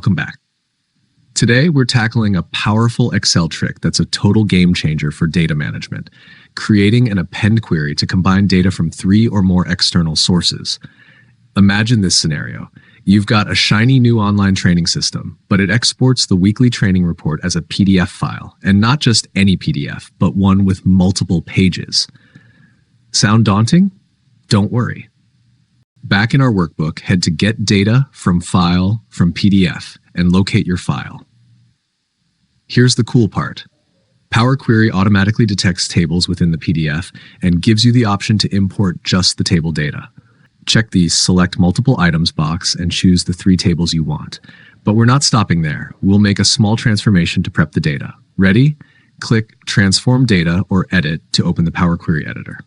welcome back. Today, we're tackling a powerful Excel trick that's a total game changer for data management, creating an append query to combine data from 3 or more external sources. Imagine this scenario. You've got a shiny new online training system, but it exports the weekly training report as a PDF file, and not just any PDF, but one with multiple pages. Sound daunting? Don't worry. Back in our workbook, head to Get Data from File from PDF and locate your file. Here's the cool part. Power Query automatically detects tables within the PDF and gives you the option to import just the table data. Check the Select Multiple Items box and choose the 3 tables you want. But we're not stopping there. We'll make a small transformation to prep the data. Ready? Click Transform Data or Edit to open the Power Query Editor.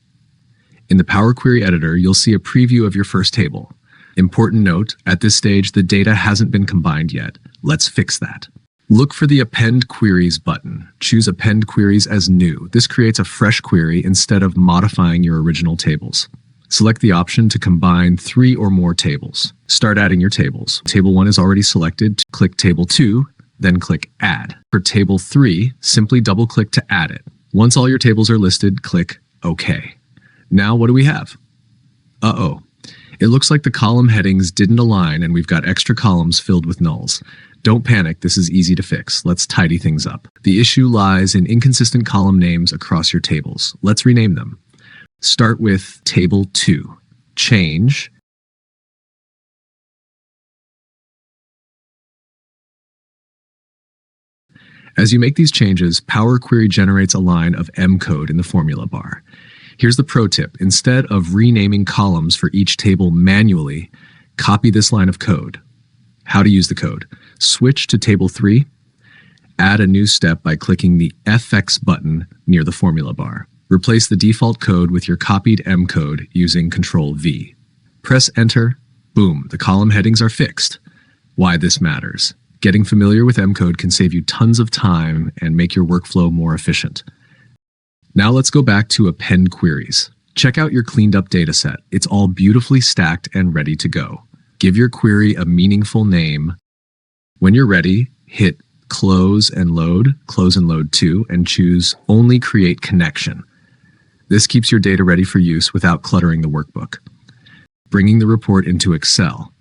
In the Power Query Editor, you'll see a preview of your first table. Important note, at this stage, the data hasn't been combined yet. Let's fix that. Look for the Append Queries button. Choose Append Queries as New. This creates a fresh query instead of modifying your original tables. Select the option to combine 3 or more tables. Start adding your tables. Table 1 is already selected. Click Table 2, then click Add. For Table 3, simply double-click to add it. Once all your tables are listed, click OK. Now what do we have? Uh-oh. It looks like the column headings didn't align and we've got extra columns filled with nulls. Don't panic, this is easy to fix. Let's tidy things up. The issue lies in inconsistent column names across your tables. Let's rename them. Start with Table 2. Change. As you make these changes, Power Query generates a line of M code in the formula bar. Here's the pro tip. Instead of renaming columns for each table manually, copy this line of code. How to use the code. Switch to Table 3. Add a new step by clicking the FX button near the formula bar. Replace the default code with your copied M code using Ctrl-V. Press Enter. Boom, the column headings are fixed. Why this matters. Getting familiar with M code can save you tons of time and make your workflow more efficient. Now let's go back to Append Queries. Check out your cleaned up dataset. It's all beautifully stacked and ready to go. Give your query a meaningful name. When you're ready, hit Close and Load 2, and choose Only Create Connection. This keeps your data ready for use without cluttering the workbook. Bringing the report into Excel.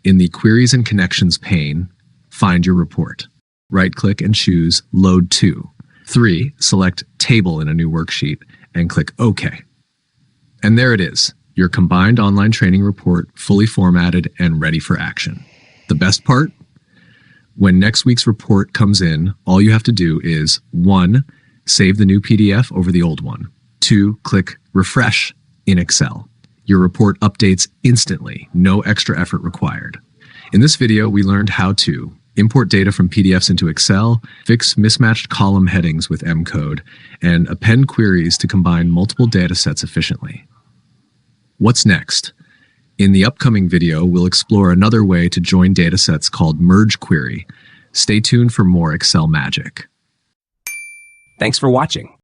In the Queries and Connections pane, find your report. Right-click and choose Load to. 3, select Table in a new worksheet and click OK. And there it is, your combined online training report fully formatted and ready for action. The best part? When next week's report comes in, all you have to do is 1, save the new PDF over the old one. 2, click Refresh in Excel. Your report updates instantly, no extra effort required. In this video, we learned how to import data from PDFs into Excel, fix mismatched column headings with M code, and append queries to combine multiple data sets efficiently. What's next? In the upcoming video, we'll explore another way to join datasets called Merge Query. Stay tuned for more Excel magic. Thanks for watching.